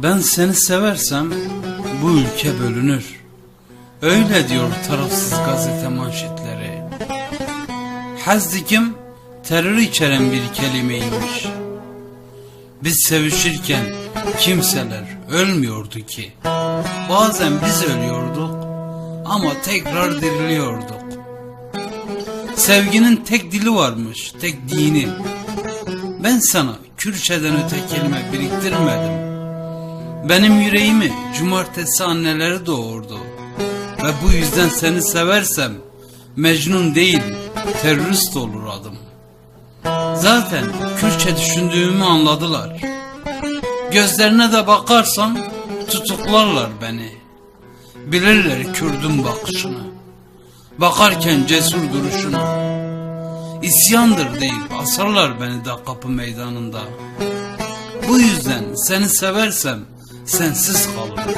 Ben seni seversem bu ülke bölünür. Öyle diyor tarafsız gazete manşetleri. Hazdikim terör içeren bir kelimeymiş. Biz sevişirken kimseler ölmüyordu ki. Bazen biz ölüyorduk ama tekrar diriliyorduk. Sevginin tek dili varmış, tek dini. Ben sana Kürtçeden öte kelime biriktirmedim. Benim yüreğimi cumartesi anneleri doğurdu. Ve bu yüzden seni seversem Mecnun değil terörist olur adım. Zaten Kürtçe düşündüğümü anladılar. Gözlerine de bakarsam tutuklarlar beni. Bilirler Kürdün bakışını, bakarken cesur duruşunu. İsyandır deyip asarlar beni de kapı meydanında. Bu yüzden seni seversem sensiz kalırım.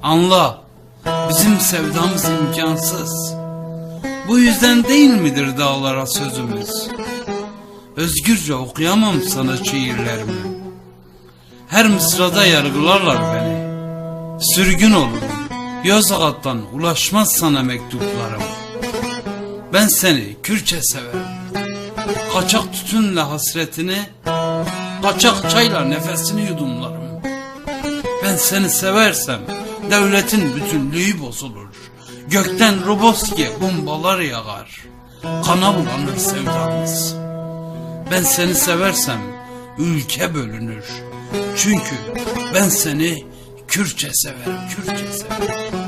Anla, bizim sevdamız imkansız. Bu yüzden değil midir dağlara sözümüz? Özgürce okuyamam sana şiirlerimi. Her mısrada yargılarlar beni. Sürgün olurum, Yozgat'tan ulaşmaz sana mektuplarım. Ben seni Kürtçe severim. Kaçak tütünle hasretini, kaçak çayla nefesini yudumlarım. Ben seni seversem devletin bütünlüğü bozulur. Gökten Roboski'ye bombalar yağar. Kana bulanır sevdamız. Ben seni seversem ülke bölünür. Çünkü ben seni Kürtçe severim, Kürtçe severim.